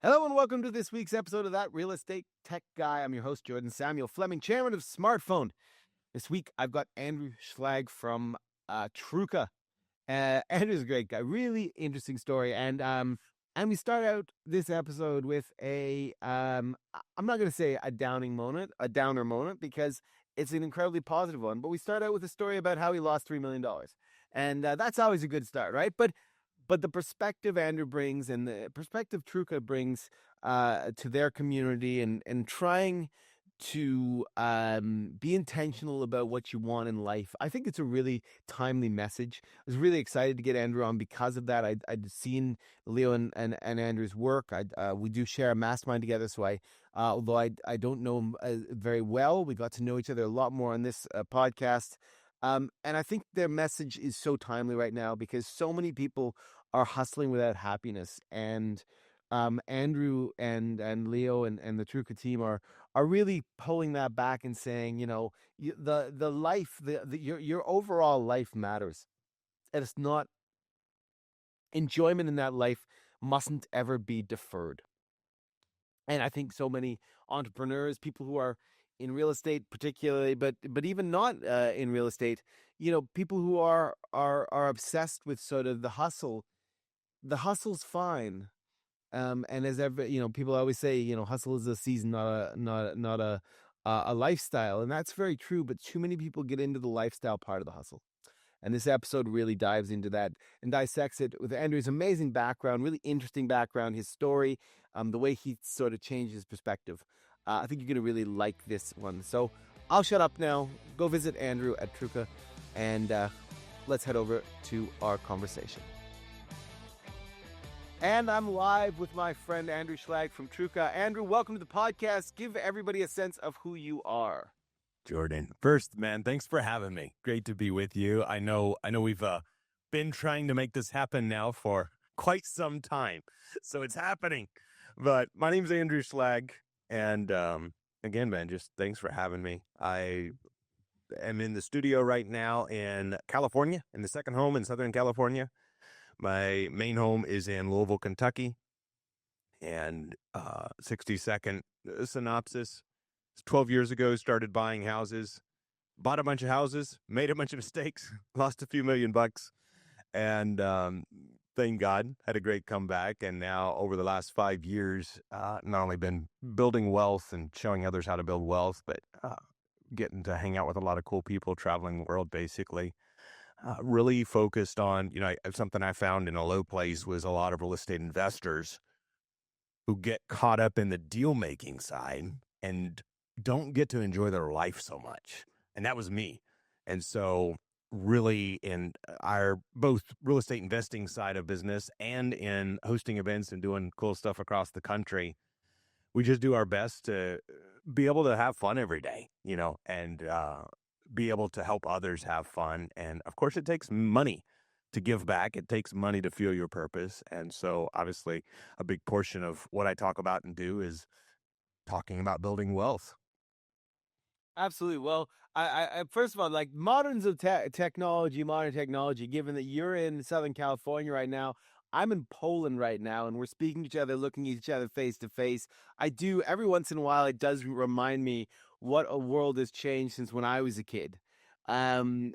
Hello and welcome to this week's episode of That Real Estate Tech Guy. I'm your host, Jordan Samuel Fleming, chairman of Smartphone. This week, I've got Andrew Schlag from TrueCo. Andrew's a great guy, really interesting story. And we start out this episode with I'm not going to say a downer moment, because it's an incredibly positive one. But we start out with a story about how he lost $3 million. And that's always a good start, right? But the perspective Andrew brings and the perspective TrueCo brings to their community and trying to be intentional about what you want in life. I think it's a really timely message. I was really excited to get Andrew on because of that. I'd seen Leo and Andrew's work. We do share a mastermind together, so although I don't know him very well, we got to know each other a lot more on this podcast. And I think their message is so timely right now because so many people are hustling without happiness. And Andrew and Leo and the TrueCo team are really pulling that back and saying, the life, your overall life matters. And it's not, enjoyment in that life mustn't ever be deferred. And I think so many entrepreneurs, people who are in real estate particularly, but even not in real estate, people who are obsessed with sort of the hustle. The hustle's fine. And as ever, people always say, hustle is a season, not a lifestyle. And that's very true. But too many people get into the lifestyle part of the hustle. And this episode really dives into that and dissects it with Andrew's amazing background, really interesting background, his story, the way he sort of changed his perspective. I think you're going to really like this one. So I'll shut up now. Go visit Andrew at TrueCo, and let's head over to our conversation. And I'm live with my friend Andrew Schlag from TrueCo. Andrew, welcome to the podcast. Give everybody a sense of who you are. Jordan, first, man, thanks for having me. Great to be with you. I know we've been trying to make this happen now for quite some time, so it's happening. But my name's Andrew Schlag, and again, man, just thanks for having me. I am in the studio right now in California, in the second home in Southern California. My main home is in Louisville, Kentucky, and 60-second synopsis. 12 years ago, started buying houses, bought a bunch of houses, made a bunch of mistakes, lost a few $1,000,000, and thank God, had a great comeback. And now over the last 5 years, not only been building wealth and showing others how to build wealth, but getting to hang out with a lot of cool people, traveling the world, basically. Really focused on, something I found in a low place was a lot of real estate investors who get caught up in the deal-making side and don't get to enjoy their life so much. And that was me. And so really in our both real estate investing side of business and in hosting events and doing cool stuff across the country, we just do our best to be able to have fun every day, and be able to help others have fun. And of course, it takes money to give back. It takes money to fuel your purpose. And so obviously a big portion of what I talk about and do is talking about building wealth. Absolutely. Well, I first of all, like modern technology, given that you're in Southern California right now, I'm in Poland right now, and we're speaking to each other, looking at each other face to face. I do, every once in a while, it does remind me what a world has changed since when I was a kid. And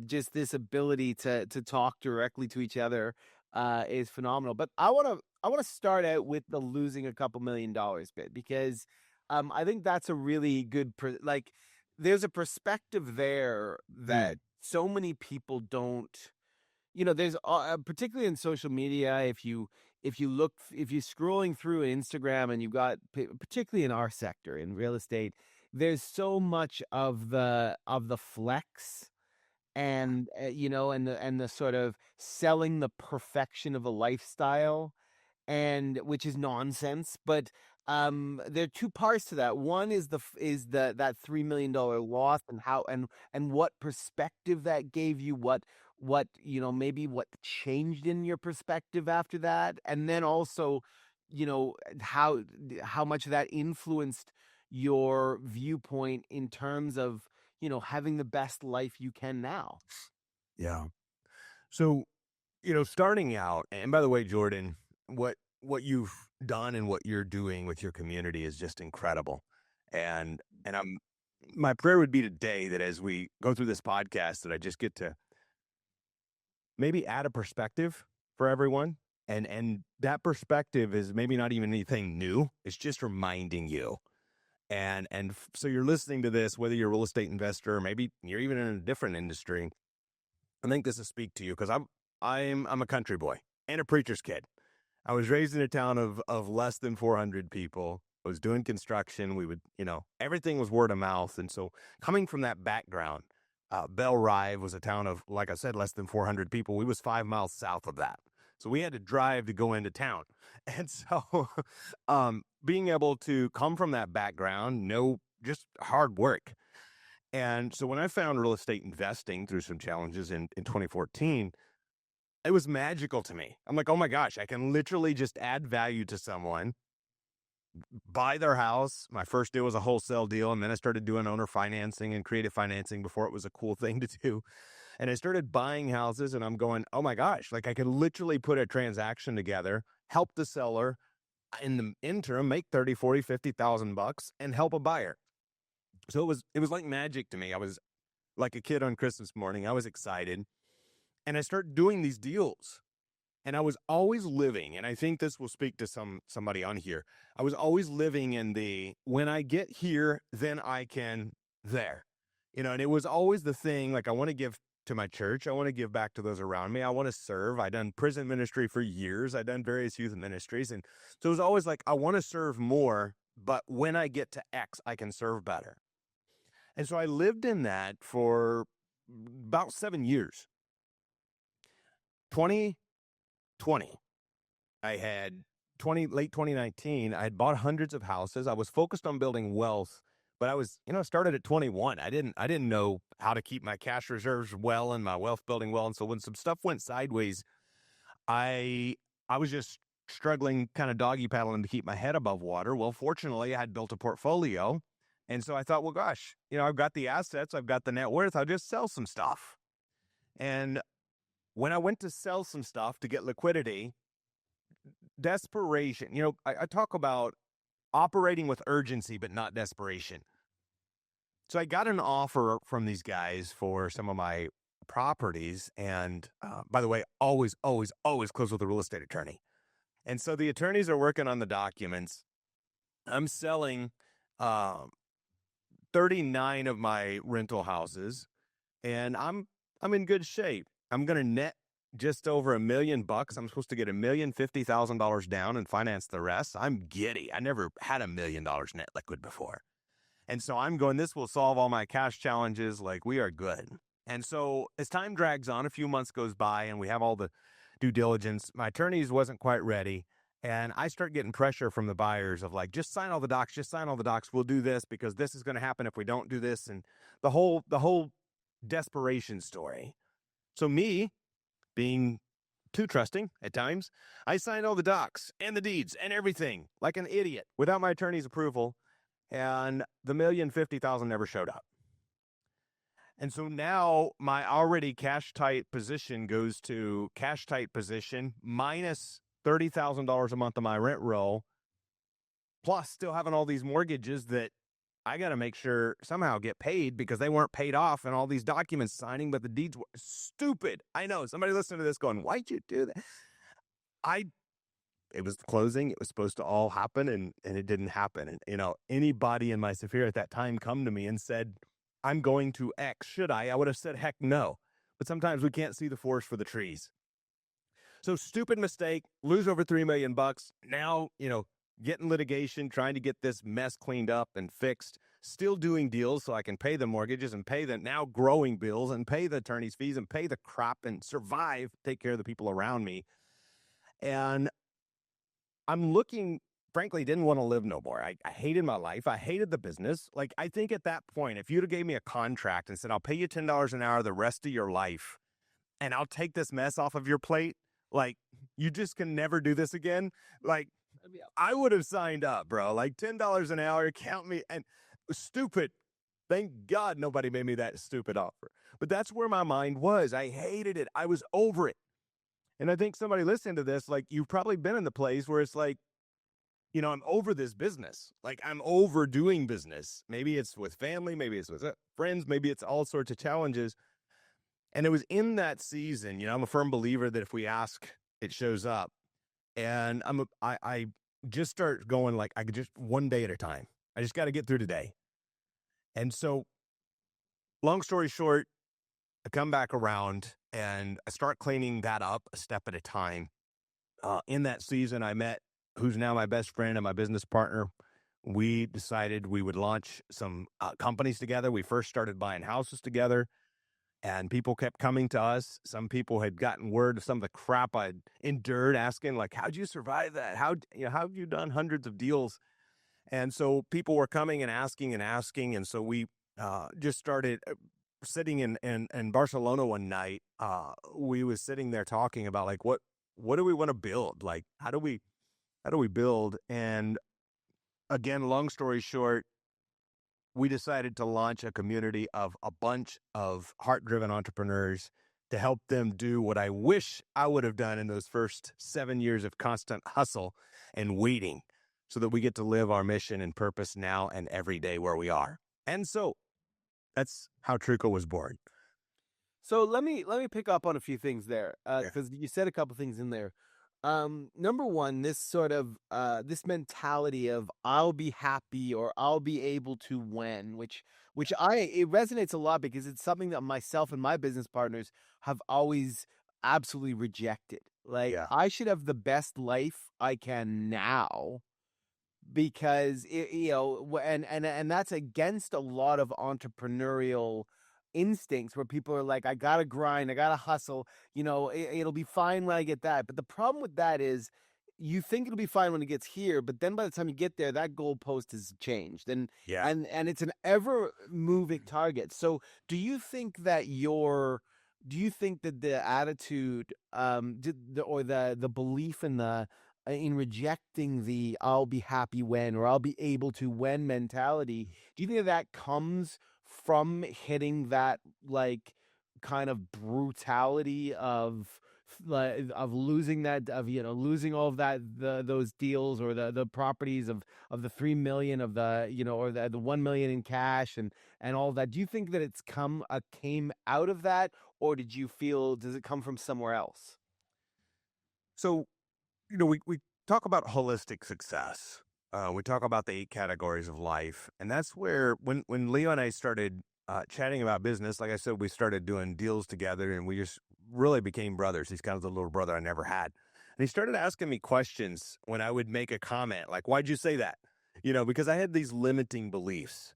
just this ability to talk directly to each other is phenomenal. But I want to start out with the losing a couple $1,000,000 bit, because I think that's a really good, there's a perspective there that so many people don't, there's particularly in social media, if you're scrolling through Instagram and you've got, particularly in our sector, in real estate, there's so much of the flex and, and the sort of selling the perfection of a lifestyle, and which is nonsense. But there are two parts to that. One is that $3 million loss, and how and what perspective that gave you, what maybe what changed in your perspective after that, and then also how much that influenced your viewpoint in terms of having the best life you can now. Yeah. So, starting out, and by the way, Jordan, what what you've done and what you're doing with your community is just incredible. And my prayer would be today that as we go through this podcast, that I just get to maybe add a perspective for everyone. And that perspective is maybe not even anything new. It's just reminding you. So you're listening to this, whether you're a real estate investor, or maybe you're even in a different industry. I think this will speak to you because I'm a country boy and a preacher's kid. I was raised in a town of less than 400 people. I was doing construction. We would, everything was word of mouth. And so coming from that background, Belle Rive was a town of, like I said, less than 400 people. We was 5 miles south of that. So we had to drive to go into town. And so being able to come from that background, just hard work. And so when I found real estate investing through some challenges in 2014, it was magical to me. I'm like, oh my gosh, I can literally just add value to someone, buy their house. My first deal was a wholesale deal. And then I started doing owner financing and creative financing before it was a cool thing to do. And I started buying houses and I'm going, oh my gosh, like I could literally put a transaction together, help the seller in the interim, make 30, 40, 50,000 bucks and help a buyer. So it was like magic to me. I was like a kid on Christmas morning. I was excited. And I started doing these deals. And I was always living, and I think this will speak to somebody on here. I was always living in the, when I get here, then I can there. And it was always the thing, like I want to give to my church. I want to give back to those around me. I want to serve. I've done prison ministry for years. I've done various youth ministries. And so it was always like, I want to serve more, but when I get to X, I can serve better. And so I lived in that for about 7 years. 2020, I had late 2019, I had bought hundreds of houses. I was focused on building wealth, but I was, started at 21. I didn't know how to keep my cash reserves well and my wealth building well. And so when some stuff went sideways, I was just struggling, kind of doggy paddling to keep my head above water. Well, fortunately, I had built a portfolio. And so I thought, well, gosh, I've got the assets, I've got the net worth, I'll just sell some stuff. And when I went to sell some stuff to get liquidity, desperation, I talk about operating with urgency, but not desperation. So I got an offer from these guys for some of my properties. And by the way, always, always, always close with a real estate attorney. And so the attorneys are working on the documents. I'm selling 39 of my rental houses, and I'm in good shape. I'm going to net just over $1 million. I'm supposed to get $1,050,000 down and finance the rest. I'm giddy. I never had $1 million net liquid before. And so I'm going, this will solve all my cash challenges. Like, we are good. And so as time drags on, a few months goes by and we have all the due diligence. My attorneys wasn't quite ready. And I start getting pressure from the buyers of like, just sign all the docs. We'll do this because this is going to happen if we don't do this. And the whole desperation story. So me, being too trusting at times, I signed all the docs and the deeds and everything like an idiot without my attorney's approval. And the $1,050,000 never showed up. And so now my already cash tight position goes to cash tight position minus $30,000 a month of my rent roll, plus still having all these mortgages that I got to make sure somehow get paid because they weren't paid off and all these documents signing, but the deeds were stupid. I know somebody listening to this going, why'd you do that? It was closing. It was supposed to all happen and it didn't happen. And, anybody in my sphere at that time come to me and said, I'm going to X. Should I? I would have said, heck no. But sometimes we can't see the forest for the trees. So stupid mistake, lose over $3 million. Now, get in litigation, trying to get this mess cleaned up and fixed, still doing deals so I can pay the mortgages and pay the now growing bills and pay the attorney's fees and pay the crap and survive, take care of the people around me. And I'm looking, frankly, didn't want to live no more. I hated my life. I hated the business. Like, I think at that point, if you'd have gave me a contract and said, I'll pay you $10 an hour the rest of your life and I'll take this mess off of your plate, like, you just can never do this again. Like, I would have signed up, bro. Like $10 an hour, count me. And stupid. Thank God nobody made me that stupid offer. But that's where my mind was. I hated it. I was over it. And I think somebody listening to this, like, you've probably been in the place where it's like, I'm over this business. Like, I'm overdoing business. Maybe it's with family, maybe it's with friends, maybe it's all sorts of challenges. And it was in that season, I'm a firm believer that if we ask, it shows up. And I just start going like, I could just one day at a time. I just got to get through today. And so, long story short, I come back around and I start cleaning that up a step at a time. In that season, I met who's now my best friend and my business partner. We decided we would launch some companies together. We first started buying houses together, and people kept coming to us. Some people had gotten word of some of the crap I'd endured, asking like, "How'd you survive that? How have you done hundreds of deals?" And so people were coming and asking and asking, and so we just started sitting in Barcelona one night. We was sitting there talking about like what do we want to build? Like how do we build? And again, long story short, we decided to launch a community of a bunch of heart-driven entrepreneurs to help them do what I wish I would have done in those first 7 years of constant hustle and waiting, so that we get to live our mission and purpose now and every day where we are. And so that's how TrueCo was born. So let me pick up on a few things there, Yeah. because you said a couple things in there. Number one, this sort of this mentality of I'll be happy or I'll be able to win, which it resonates a lot because it's something that myself and my business partners have always absolutely rejected. Like, Yeah. I should have the best life I can now, because and that's against a lot of entrepreneurial instincts, where people are like, I gotta grind, I gotta hustle, it'll be fine when I get that. But the problem with that is, you think it'll be fine when it gets here, but then by the time you get there, that goalpost has changed, and Yeah. and it's an ever moving target. So do you think that the attitude, or the belief in rejecting the I'll be happy when, or I'll be able to when mentality, do you think that comes from hitting that, like, kind of brutality of, like, of losing that, of losing all of that, those deals, or the properties of the 3 million, of the, or the 1 million in cash, and all that? Do you think that it's came out of that, or does it come from somewhere else? So, we talk about holistic success. We talk about the 8 categories of life. And that's where, when Leo and I started chatting about business, like I said, we started doing deals together and we just really became brothers. He's kind of the little brother I never had. And he started asking me questions when I would make a comment, like, why'd you say that? Because I had these limiting beliefs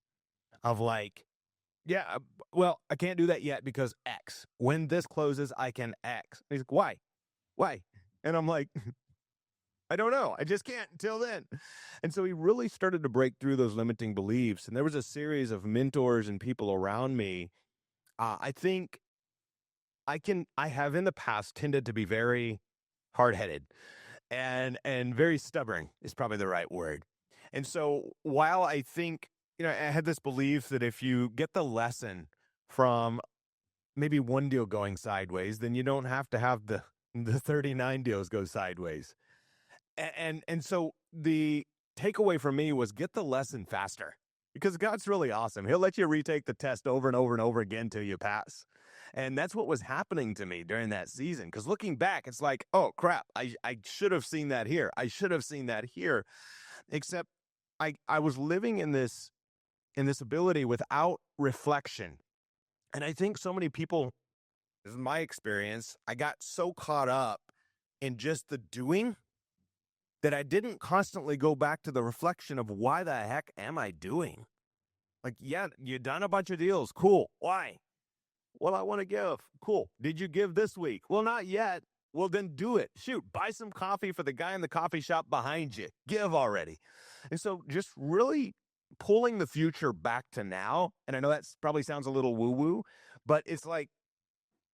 of like, yeah, well, I can't do that yet because X. When this closes, I can X. And he's like, why? Why? And I'm like, I don't know. I just can't until then. And so he really started to break through those limiting beliefs. And there was a series of mentors and people around me. I think I have in the past tended to be very hard headed and very stubborn is probably the right word. And so while I think, I had this belief that if you get the lesson from maybe one deal going sideways, then you don't have to have the 39 deals go sideways. And so the takeaway for me was get the lesson faster, because God's really awesome. He'll let you retake the test over and over and over again till you pass. And that's what was happening to me during that season. Because looking back, it's like, oh crap, I should have seen that here. I should have seen that here. Except I was living in this ability without reflection. And I think so many people, this is my experience, I got so caught up in just the doing that I didn't constantly go back to the reflection of why the heck am I doing? Like, yeah, you done a bunch of deals. Cool. Why? Well, I want to give. Cool. Did you give this week? Well, not yet. Well, then do it. Shoot, buy some coffee for the guy in the coffee shop behind you. Give already. And so just really pulling the future back to now. And I know that probably sounds a little woo-woo, but it's like,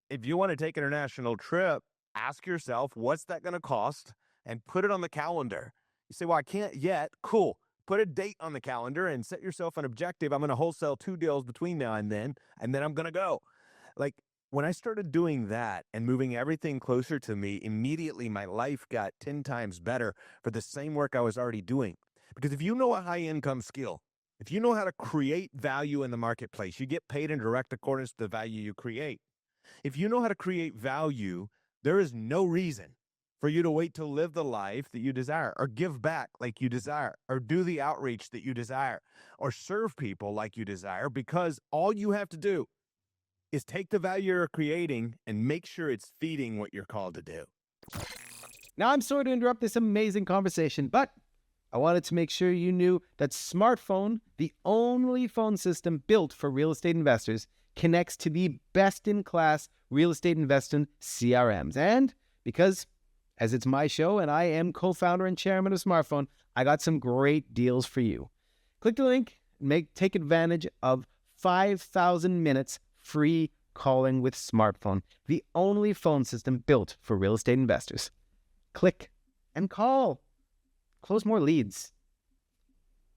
if you want to take an international trip, ask yourself, what's that going to cost? And put it on the calendar. You say, well, I can't yet. Cool. Put a date on the calendar and set yourself an objective. I'm going to wholesale 2 deals between now and then I'm going to go. Like, when I started doing that and moving everything closer to me, immediately my life got 10 times better for the same work I was already doing. Because if you know a high income skill, if you know how to create value in the marketplace, you get paid in direct accordance to the value you create. If you know how to create value, there is no reason for you to wait to live the life that you desire, or give back like you desire, or do the outreach that you desire, or serve people like you desire, because all you have to do is take the value you're creating and make sure it's feeding what you're called to do. Now, I'm sorry to interrupt this amazing conversation, but I wanted to make sure you knew that Smartphone, the only phone system built for real estate investors, connects to the best-in-class real estate investing CRMs. And because, as it's my show and I am co-founder and chairman of Smartphone, I got some great deals for you. Click the link and take advantage of 5,000 minutes free calling with Smartphone, the only phone system built for real estate investors. Click and call. Close more leads.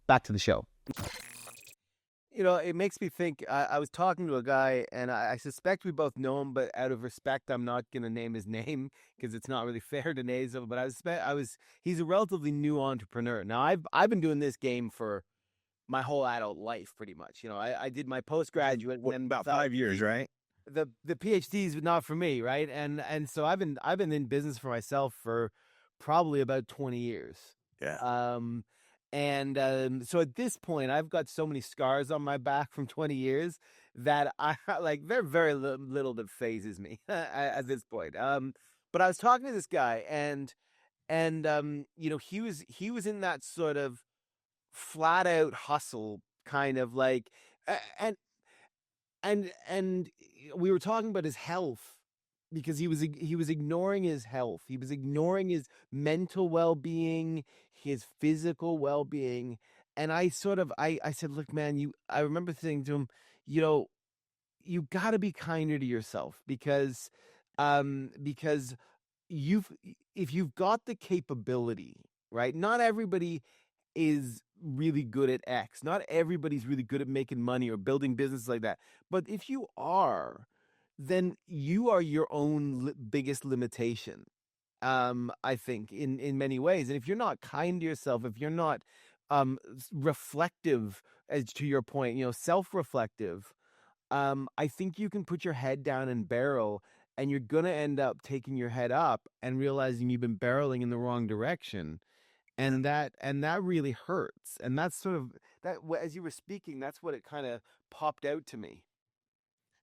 Back to the show. You know, it makes me think, I was talking to a guy, and I suspect we both know him, but out of respect, I'm not going to name his name because it's not really fair to name him, but he's a relatively new entrepreneur. Now, I've been doing this game for my whole adult life, pretty much. You know, I did my postgraduate and then About 5 years, right? the PhD is not for me, right? And so I've been in business for myself for probably about 20 years. Yeah. So at this point, I've got so many scars on my back from 20 years that I like there's very little that phases me at this point. But I was talking to this guy, and you know, he was in that sort of flat out hustle kind of like, and we were talking about his health, because he was ignoring his health. He was ignoring his mental well-being, his physical well-being. And I said, look, man, I remember saying to him, you know, you got to be kinder to yourself, because if you've got the capability, right? Not everybody is really good at X. Not everybody's really good at making money or building businesses like that. But if you are, then you are your own biggest limitation. I think in many ways. And if you're not kind to yourself, if you're not reflective, as to your point, you know, self-reflective, I think you can put your head down and barrel, and you're gonna end up taking your head up and realizing you've been barreling in the wrong direction. And that really hurts. And that's sort of that, as you were speaking, that's what it kind of popped out to me.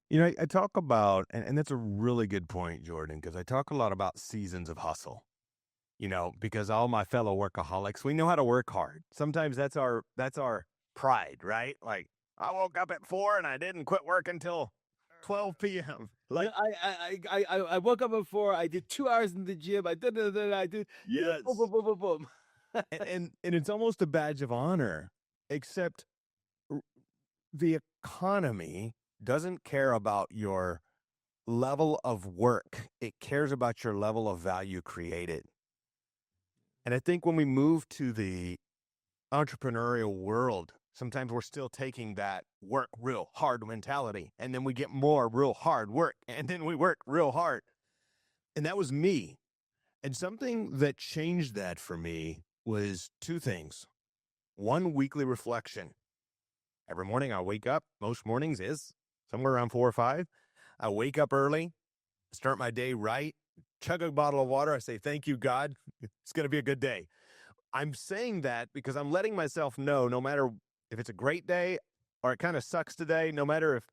You know, I talk about, and that's a really good point, Jordan, because I talk a lot about seasons of hustle. You know, because all my fellow workaholics, we know how to work hard. Sometimes that's our pride, right? Like, I woke up at 4 and I didn't quit work until 12 p.m. Like, I woke up at 4. I did 2 hours in the gym. I did. yes. Boom, boom, boom, boom, boom. and it's almost a badge of honor, except the economy doesn't care about your level of work. It cares about your level of value created. And I think when we move to the entrepreneurial world, sometimes we're still taking that work real hard mentality, and then we get more real hard work, and then we work real hard. And that was me. And something that changed that for me was 2 things. One, weekly reflection. Every morning I wake up, most mornings is somewhere around 4 or 5. I wake up early, start my day right, chug a bottle of water. I say, thank you, God. It's going to be a good day. I'm saying that because I'm letting myself know, no matter if it's a great day or it kind of sucks today, no matter if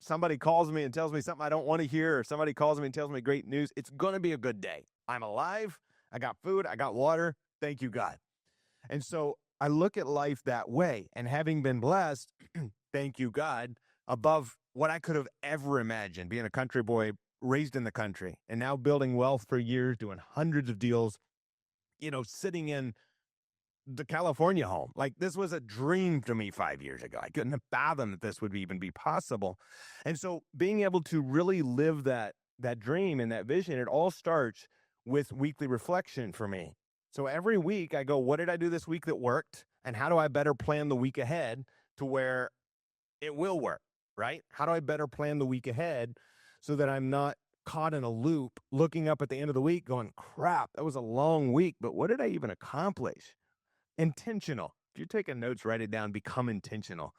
somebody calls me and tells me something I don't want to hear, or somebody calls me and tells me great news, it's going to be a good day. I'm alive. I got food. I got water. Thank you, God. And so I look at life that way. And having been blessed, thank you, God, above what I could have ever imagined, being a country boy raised in the country and now building wealth for years, doing hundreds of deals, you know, sitting in the California home. Like, this was a dream to me 5 years ago. I couldn't have fathomed that this would even be possible. And so being able to really live that dream and that vision, it all starts with weekly reflection for me. So every week I go, what did I do this week that worked? And how do I better plan the week ahead to where it will work, right? How do I better plan the week ahead so that I'm not caught in a loop looking up at the end of the week going, crap, that was a long week, but what did I even accomplish? Intentional. If you're taking notes, write it down, become intentional.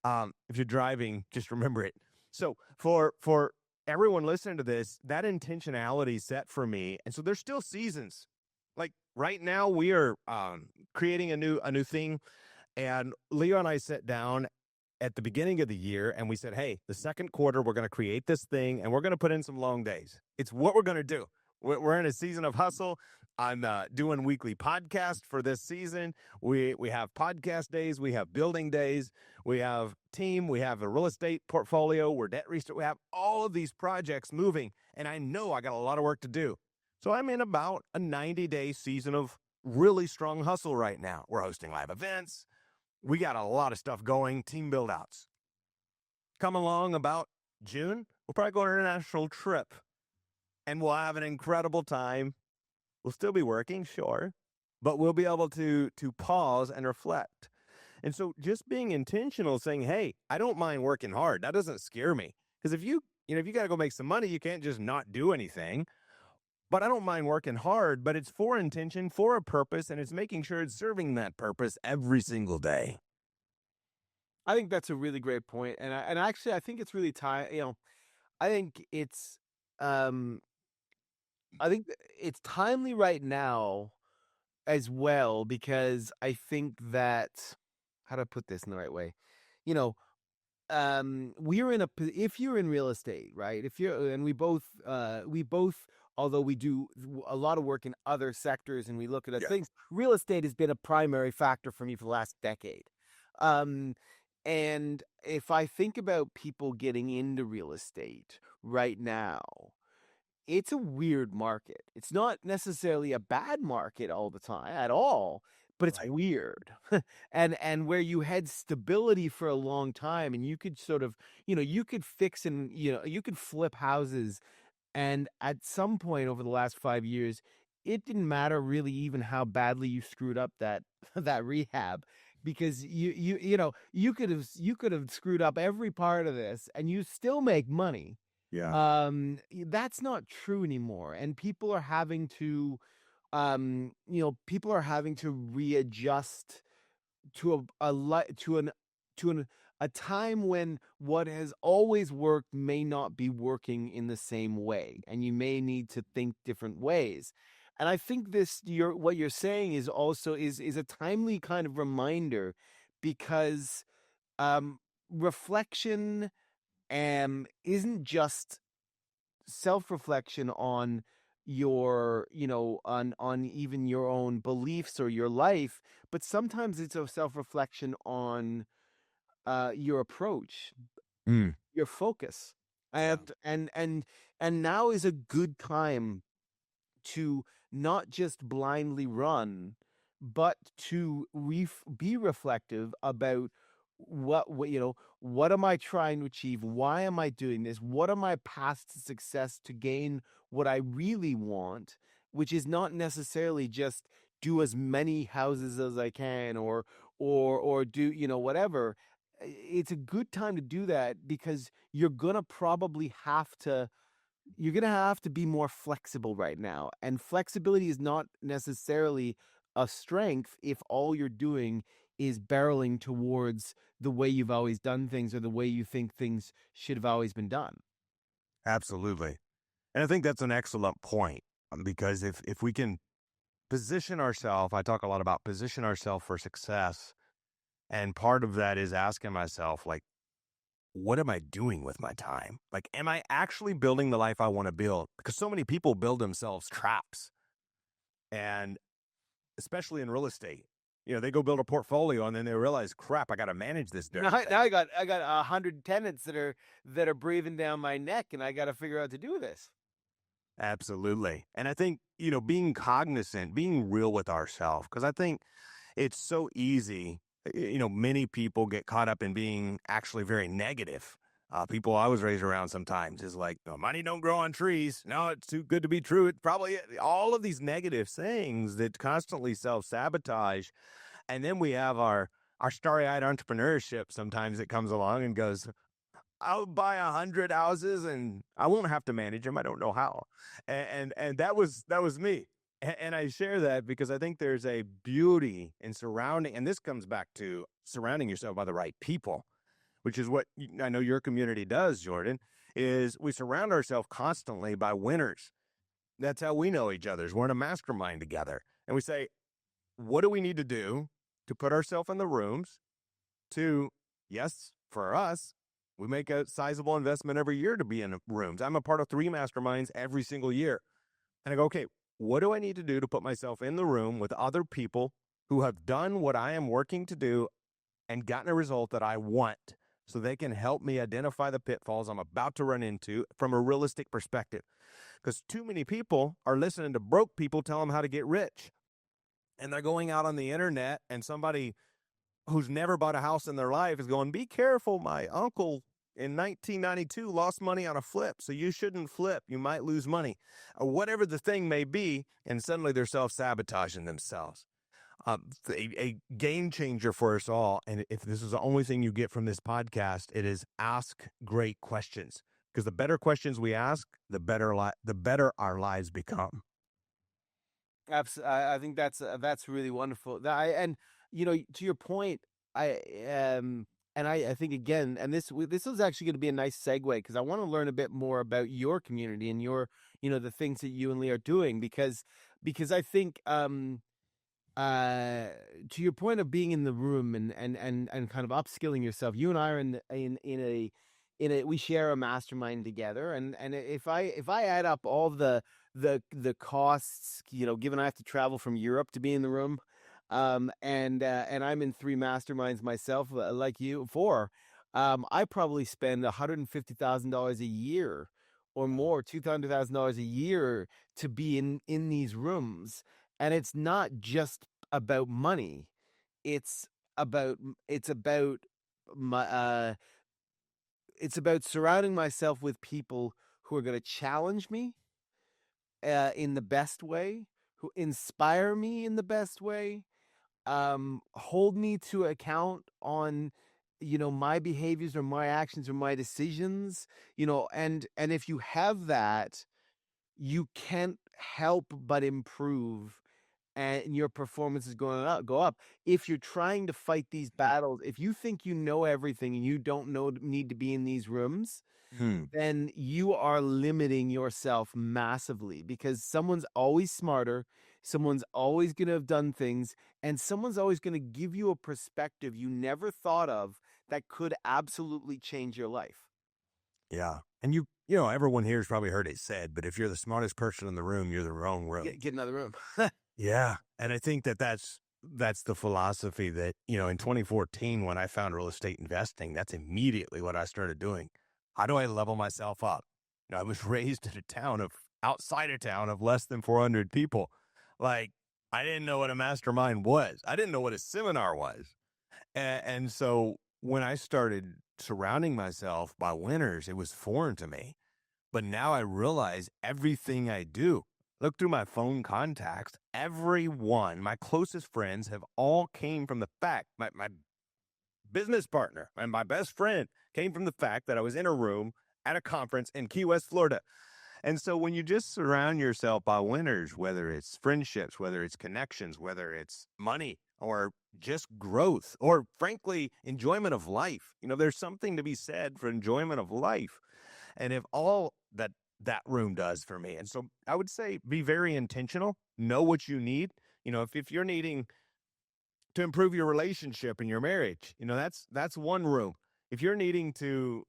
If you're driving, just remember it. So for everyone listening to this, that intentionality set for me. And so there's still seasons. Like right now we are creating a new thing. And Leo and I sat down at the beginning of the year and we said, hey, the second quarter, we're going to create this thing and we're going to put in some long days. It's what we're going to do. We're in a season of hustle. I'm doing weekly podcasts for this season. We have podcast days. We have building days. We have team. We have a real estate portfolio. We're debt restructuring. We have all of these projects moving. And I know I got a lot of work to do. So I'm in about a 90-day season of really strong hustle right now. We're hosting live events. We got a lot of stuff going, team build outs. Come along about June, we'll probably go on an international trip and we'll have an incredible time. We'll still be working, sure, but we'll be able to pause and reflect. And so just being intentional, saying, hey, I don't mind working hard. That doesn't scare me. Because if you got to go make some money, you can't just not do anything. But I don't mind working hard, but it's for intention, for a purpose, and it's making sure it's serving that purpose every single day. I think that's a really great point, and actually I think it's really I think it's timely right now as well, because I think that, how do I put this in the right way? You know, we're if you're in real estate, right? If you're, and we both, although we do a lot of work in other sectors and we look at other things, real estate has been a primary factor for me for the last decade. And if I think about people getting into real estate right now, it's a weird market. It's not necessarily a bad market all the time at all, but it's weird. and where you had stability for a long time and you could sort of, you could fix and, you could flip houses. And at some point over the last 5 years, it didn't matter really even how badly you screwed up that that rehab, because you could have screwed up every part of this and you still make money. Yeah. That's not true anymore, and people are having to readjust to a time when what has always worked may not be working in the same way, and you may need to think different ways. And I think what you're saying is also is a timely kind of reminder, because reflection isn't just self-reflection on your on even your own beliefs or your life, but sometimes it's a self-reflection on your approach, your focus. And now is a good time to not just blindly run, but to be reflective about what am I trying to achieve? Why am I doing this? What are my paths to success to gain what I really want, which is not necessarily just do as many houses as I can, or do, whatever. It's a good time to do that, because you're going to have to be more flexible right now. And flexibility is not necessarily a strength if all you're doing is barreling towards the way you've always done things or the way you think things should have always been done. Absolutely. And I think that's an excellent point, because if we can position ourselves, I talk a lot about position ourselves for success. And part of that is asking myself, like, what am I doing with my time? Like, am I actually building the life I want to build? Because so many people build themselves traps. And especially in real estate, they go build a portfolio and then they realize, crap, I got to manage this. Now I got 100 tenants that are breathing down my neck, and I got to figure out what to do with this. Absolutely. And I think, being cognizant, being real with ourselves, because I think it's so easy. Many people get caught up in being actually very negative. People I was raised around sometimes is like, no, money don't grow on trees. No, it's too good to be true. It probably, all of these negative things that constantly self-sabotage. And then we have our starry-eyed entrepreneurship sometimes that comes along and goes, I'll buy 100 houses and I won't have to manage them. I don't know how. And that was me. And I share that because I think there's a beauty in surrounding, and this comes back to surrounding yourself by the right people, which is what I know your community does, Jordan, is we surround ourselves constantly by winners. That's how we know each other. We're in a mastermind together. And we say, what do we need to do to put ourselves in the rooms to, yes, for us, we make a sizable investment every year to be in rooms. I'm a part of 3 masterminds every single year. And I go, okay, what do I need to do to put myself in the room with other people who have done what I am working to do and gotten a result that I want, so they can help me identify the pitfalls I'm about to run into from a realistic perspective? Because too many people are listening to broke people tell them how to get rich. And they're going out on the internet, and somebody who's never bought a house in their life is going, be careful, my uncle in 1992 lost money on a flip, so you shouldn't flip. You might lose money. Or whatever the thing may be, and suddenly they're self-sabotaging themselves. A game changer for us all, and if this is the only thing you get from this podcast, it is ask great questions. Because the better questions we ask, the better our lives become. I think that's really wonderful. And to your point, I and I think again, and this is actually going to be a nice segue, because I want to learn a bit more about your community and your the things that you and Lee are doing, because I think uh to your point of being in the room and kind of upskilling yourself, you and I are in a we share a mastermind together, and if I add up all the costs, given I have to travel from Europe to be in the room, and I'm in 3 masterminds myself, like you, 4, I probably spend $150,000 a year or more, $200,000 a year to be in these rooms. And it's not just about money. It's about it's about my it's about surrounding myself with people who are going to challenge me in the best way, who inspire me in the best way, hold me to account on my behaviors or my actions or my decisions, and if you have that, you can't help but improve, and your performance is going to go up. If you're trying to fight these battles, if you think you know everything and you don't need to be in these rooms, Hmm. then you are limiting yourself massively, because someone's always smarter, someone's always going to have done things, and someone's always going to give you a perspective you never thought of that could absolutely change your life. Yeah. And everyone here has probably heard it said, but if you're the smartest person in the room, you're the wrong room. Get another room. Yeah. And I think that's the philosophy that, in 2014, when I found real estate investing, that's immediately what I started doing. How do I level myself up? I was raised in outside of town of less than 400 people. Like, I didn't know what a mastermind was. I didn't know what a seminar was. And so when I started surrounding myself by winners, it was foreign to me. But now I realize everything I do. Look through my phone contacts. Everyone, my closest friends, have all came from the fact, my business partner and my best friend came from the fact that I was in a room at a conference in Key West, Florida. And so when you just surround yourself by winners, whether it's friendships, whether it's connections, whether it's money or just growth, or frankly, enjoyment of life, there's something to be said for enjoyment of life. And if all that room does for me. And so I would say be very intentional, know what you need. If you're needing to improve your relationship and your marriage, that's one room. If you're needing to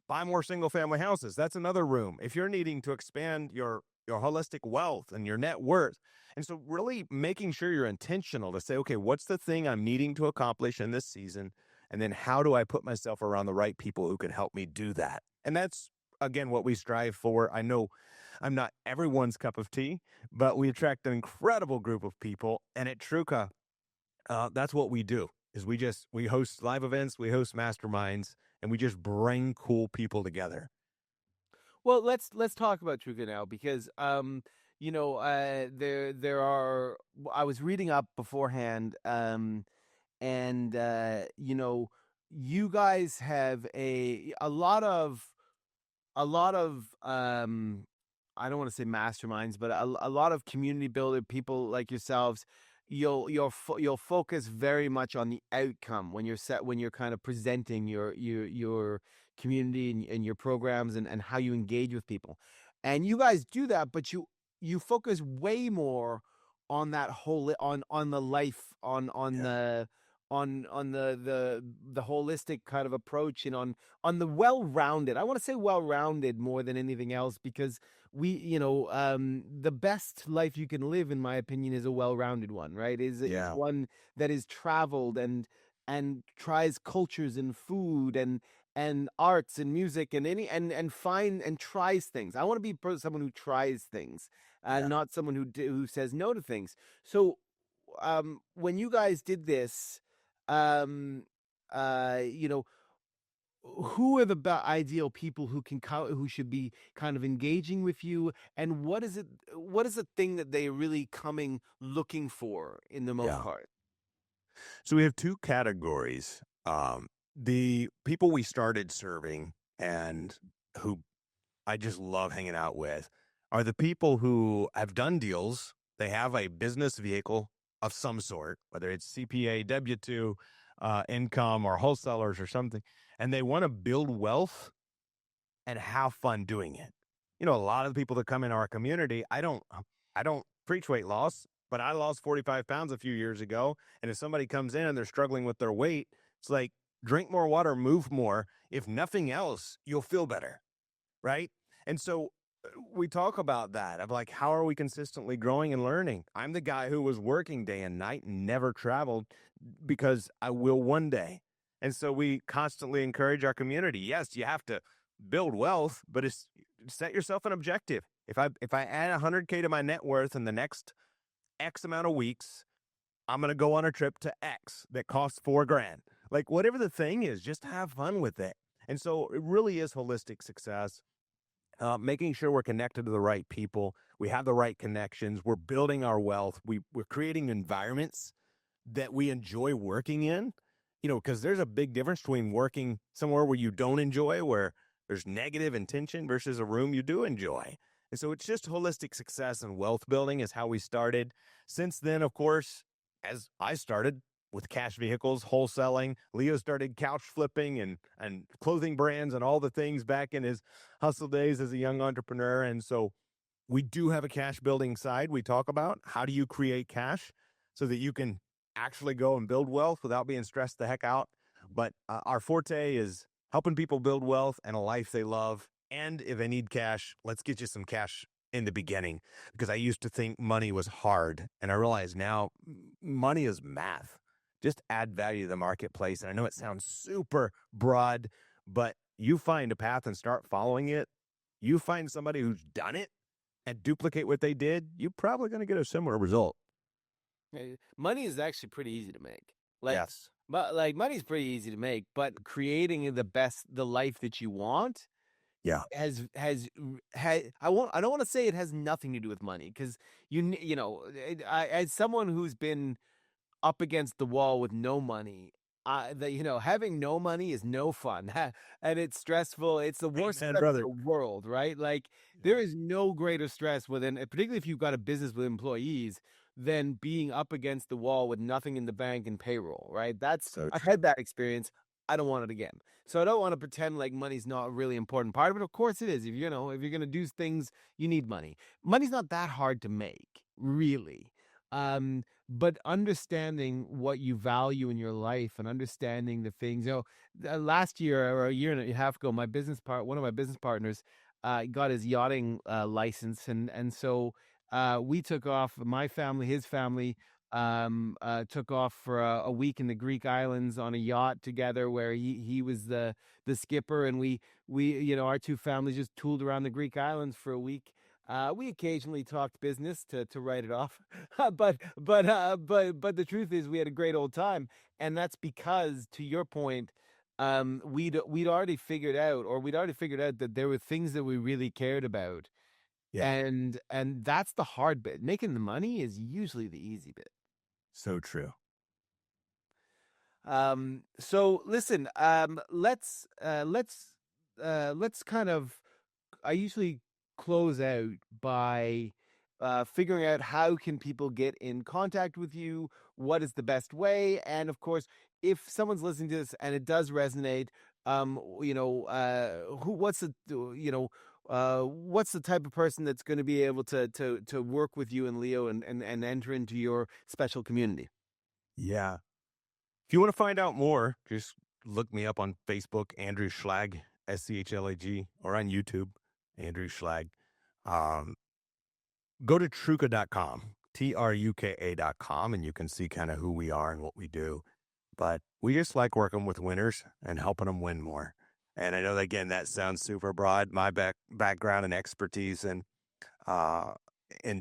buy more single family houses, that's another room. If you're needing to expand your holistic wealth and your net worth. And so really making sure you're intentional to say, okay, what's the thing I'm needing to accomplish in this season? And then how do I put myself around the right people who can help me do that? And that's, again, what we strive for. I know I'm not everyone's cup of tea, but we attract an incredible group of people. And at TrueCo, that's what we do. Is we host live events, we host masterminds, and we just bring cool people together. Well, let's talk about TrueCo now, because there are, I was reading up beforehand, and you guys have a lot of I don't want to say masterminds, but a lot of community builder people like yourselves. You'll focus very much on the outcome when you're kind of presenting your community and your programs and how you engage with people, and you guys do that, but you focus way more on that whole on the life on Yeah. the on the holistic kind of approach and on the well-rounded. I want to say well-rounded more than anything else because the best life you can live, in my opinion, is a well-rounded one, right? Is Yeah. one that is traveled and tries cultures and food and arts and music and and tries things. I want to be someone who tries things, Yeah. not someone who says no to things. So, when you guys did this, um, you know, who are the ideal people who should be kind of engaging with you, and what is the thing that they really coming looking for in the most Yeah. part? So we have two categories. The people we started serving and who I just love hanging out with are the people who have done deals. They have a business vehicle of some sort, whether it's CPA, W-2, income, or wholesalers or something, and they want to build wealth and have fun doing it. You know, a lot of the people that come in our community, I don't preach weight loss, but I lost 45 pounds a few years ago. And if somebody comes in and they're struggling with their weight, it's like drink more water, move more. If nothing else, you'll feel better. Right. And so we talk about that of like, how are we consistently growing and learning? I'm the guy who was working day and night and never traveled because I will one day. And so we constantly encourage our community. Yes, you have to build wealth, but it's set yourself an objective. If I add 100K to my net worth in the next X amount of weeks, I'm going to go on a trip to X that costs 4 grand. Like whatever the thing is, just have fun with it. And so it really is holistic success. Making sure we're connected to the right people, we have the right connections, we're building our wealth, we're creating environments that we enjoy working in, because there's a big difference between working somewhere where you don't enjoy, where there's negative intention versus a room you do enjoy. And so it's just holistic success and wealth building is how we started. Since then, of course, as I started with cash vehicles, wholesaling, Leo started couch flipping and clothing brands and all the things back in his hustle days as a young entrepreneur. And so we do have a cash building side. We talk about how do you create cash so that you can actually go and build wealth without being stressed the heck out. But our forte is helping people build wealth and a life they love. And if they need cash, let's get you some cash in the beginning, because I used to think money was hard. And I realize now money is math. Just add value to the marketplace. And I know it sounds super broad, but you find a path and start following it. You find somebody who's done it and duplicate what they did, you're probably going to get a similar result. Money is actually pretty easy to make. Like, Yes. but money's pretty easy to make, but creating the life that you want Yeah. I don't want to say it has nothing to do with money because as someone who's been up against the wall with no money. Having no money is no fun, and it's stressful. It's the worst Amen, stress in brother. the world, right? Like Yeah. there is no greater stress particularly if you've got a business with employees, than being up against the wall with nothing in the bank and payroll, right? So I've true. had that experience. I don't want it again. So I don't want to pretend like money's not a really important part of it. Of course it is. If you're gonna do things, you need money. Money's not that hard to make, really. But understanding what you value in your life and understanding the things, last year or a year and a half ago, one of my business partners, got his yachting license, and so we took off. My family, his family, took off for a week in the Greek islands on a yacht together, where he was the skipper, and our two families just tooled around the Greek islands for a week. We occasionally talked business to write it off, but the truth is we had a great old time, and that's because, to your point, we'd already figured out, that there were things that we really cared about, Yeah. and that's the hard bit. Making the money is usually the easy bit. So true. So listen, let's kind of. I usually close out by figuring out how can people get in contact with you, what is the best way, and of course, if someone's listening to this and it does resonate, what's the, what's the type of person that's going to be able to work with you and Leo and enter into your special community? Yeah. If you want to find out more, just look me up on Facebook, Andrew Schlag, SCHLAG, or on YouTube, Andrew Schlag. Go to TrueCo.com, TRUKA.com, and you can see kind of who we are and what we do. But we just like working with winners and helping them win more. And I know, again, that sounds super broad. My background and expertise in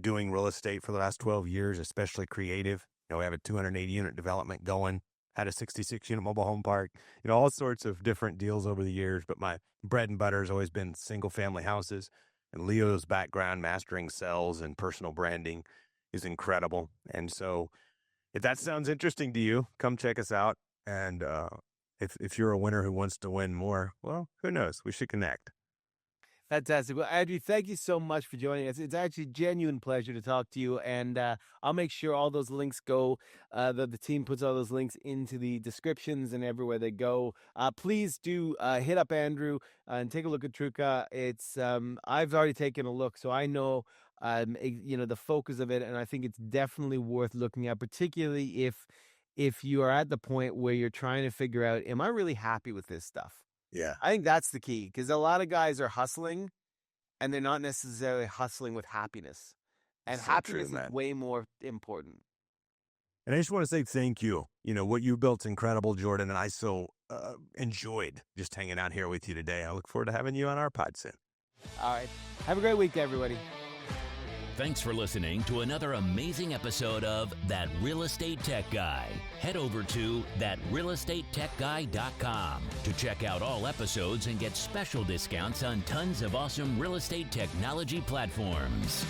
doing real estate for the last 12 years, especially creative. We have a 280 unit development going, had a 66 unit mobile home park, all sorts of different deals over the years. But my bread and butter has always been single family houses. And Leo's background, mastering sales and personal branding, is incredible. And so if that sounds interesting to you, come check us out. And if you're a winner who wants to win more, well, who knows? We should connect. Fantastic. Well, Andrew, thank you so much for joining us. It's actually a genuine pleasure to talk to you, and I'll make sure all those links go. The team puts all those links into the descriptions and everywhere they go. Please do hit up Andrew and take a look at TrueCo. It's I've already taken a look, so I know the focus of it, and I think it's definitely worth looking at, particularly if you are at the point where you're trying to figure out, am I really happy with this stuff? Yeah. I think that's the key, because a lot of guys are hustling and they're not necessarily hustling with happiness. And So happiness true, is man. way more important. And I just want to say thank you. What you built's incredible, Jordan, and I so enjoyed just hanging out here with you today. I look forward to having you on our pod soon. All right. Have a great week, everybody. Thanks for listening to another amazing episode of That Real Estate Tech Guy. Head over to thatrealestatetechguy.com to check out all episodes and get special discounts on tons of awesome real estate technology platforms.